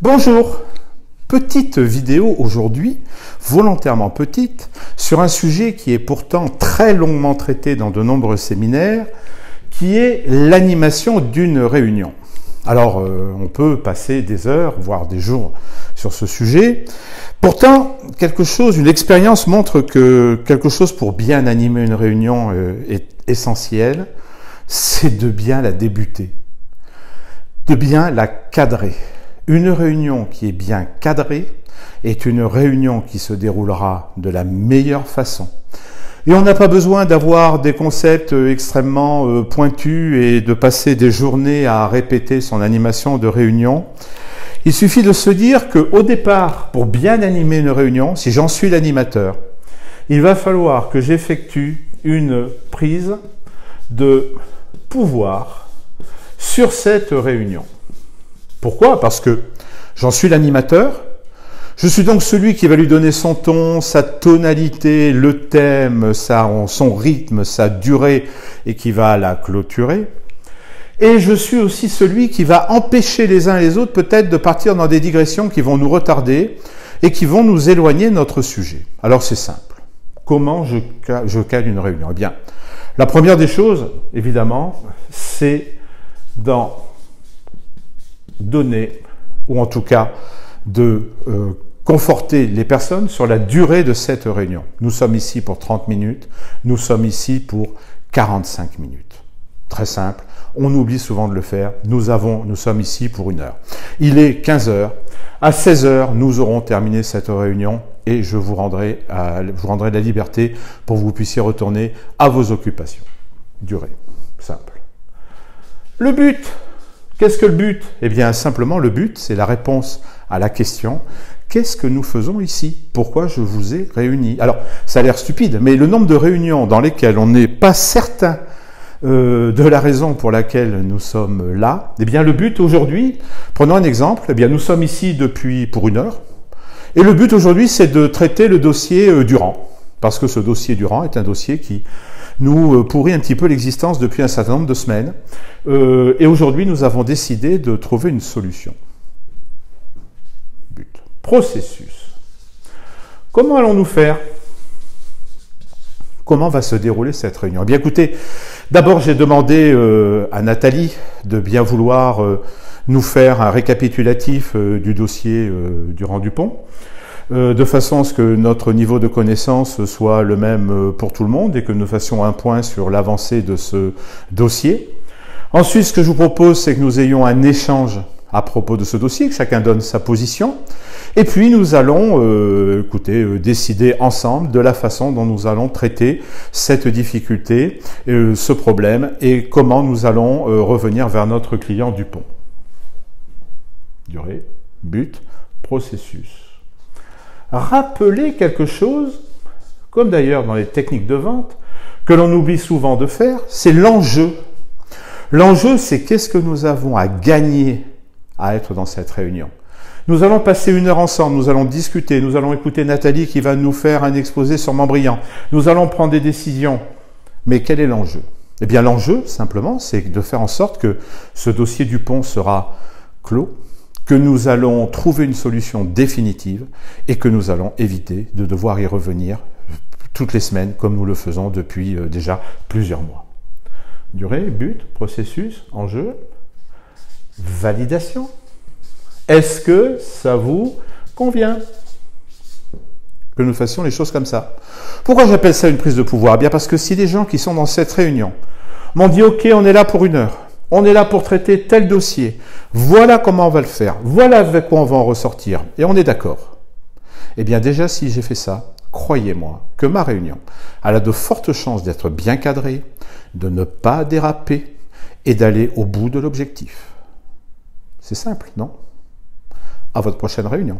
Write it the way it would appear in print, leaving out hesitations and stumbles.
Bonjour, petite vidéo aujourd'hui, volontairement petite, sur un sujet qui est pourtant très longuement traité dans de nombreux séminaires, qui est l'animation d'une réunion. Alors, on peut passer des heures, voire des jours sur ce sujet. Pourtant, une expérience montre que quelque chose pour bien animer une réunion est essentiel, c'est de bien la débuter, de bien la cadrer. Une réunion qui est bien cadrée est une réunion qui se déroulera de la meilleure façon. Et on n'a pas besoin d'avoir des concepts extrêmement pointus et de passer des journées à répéter son animation de réunion. Il suffit de se dire qu'au départ, pour bien animer une réunion, si j'en suis l'animateur, il va falloir que j'effectue une prise de pouvoir sur cette réunion. Pourquoi? Parce que j'en suis l'animateur, je suis donc celui qui va lui donner son ton, sa tonalité, le thème, son rythme, sa durée et qui va la clôturer. Et je suis aussi celui qui va empêcher les uns et les autres peut-être de partir dans des digressions qui vont nous retarder et qui vont nous éloigner de notre sujet. Alors c'est simple. Comment je cale une réunion? Eh bien, la première des choses, évidemment, c'est d'en donner, ou en tout cas de conforter les personnes sur la durée de cette réunion. Nous sommes ici pour 30 minutes, nous sommes ici pour 45 minutes. Très simple, on oublie souvent de le faire, nous sommes ici pour 1 heure. Il est 15 heures, à 16 heures, nous aurons terminé cette réunion et je vous rendrai la liberté pour que vous puissiez retourner à vos occupations. Durée, simple. Le but. Qu'est-ce que le but? Eh bien, simplement, le but, c'est la réponse à la question « Qu'est-ce que nous faisons ici? Pourquoi je vous ai réunis ?» Alors, ça a l'air stupide, mais le nombre de réunions dans lesquelles on n'est pas certain de la raison pour laquelle nous sommes là, eh bien, le but aujourd'hui, prenons un exemple, eh bien, nous sommes ici pour 1 heure, et le but aujourd'hui, c'est de traiter le dossier Durand, parce que ce dossier Durand est un dossier qui nous pourrit un petit peu l'existence depuis un certain nombre de semaines. Et aujourd'hui, nous avons décidé de trouver une solution. But. Processus. Comment allons-nous faire? Comment va se dérouler cette réunion? Eh bien, écoutez, d'abord, j'ai demandé à Nathalie de bien vouloir nous faire un récapitulatif du dossier Durand-Dupont, de façon à ce que notre niveau de connaissance soit le même pour tout le monde et que nous fassions un point sur l'avancée de ce dossier. Ensuite, ce que je vous propose, c'est que nous ayons un échange à propos de ce dossier, que chacun donne sa position. Et puis, nous allons décider ensemble de la façon dont nous allons traiter cette difficulté, ce problème, et comment nous allons revenir vers notre client Dupont. Durée, but, processus. Rappeler quelque chose, comme d'ailleurs dans les techniques de vente, que l'on oublie souvent de faire, c'est l'enjeu. L'enjeu, c'est qu'est-ce que nous avons à gagner à être dans cette réunion. Nous allons passer 1 heure ensemble, nous allons discuter, nous allons écouter Nathalie qui va nous faire un exposé sûrement brillant. Nous allons prendre des décisions. Mais quel est l'enjeu? Eh bien, l'enjeu, simplement, c'est de faire en sorte que ce dossier Dupont sera clos, que nous allons trouver une solution définitive et que nous allons éviter de devoir y revenir toutes les semaines comme nous le faisons depuis déjà plusieurs mois. Durée, but, processus, enjeu, validation. Est-ce que ça vous convient que nous fassions les choses comme ça? Pourquoi j'appelle ça une prise de pouvoir? Eh bien parce que si les gens qui sont dans cette réunion m'ont dit « Ok, on est là pour 1 heure », on est là pour traiter tel dossier. Voilà comment on va le faire. Voilà avec quoi on va en ressortir. Et on est d'accord. Eh bien déjà, si j'ai fait ça, croyez-moi que ma réunion, elle a de fortes chances d'être bien cadrée, de ne pas déraper et d'aller au bout de l'objectif. C'est simple, non? À votre prochaine réunion.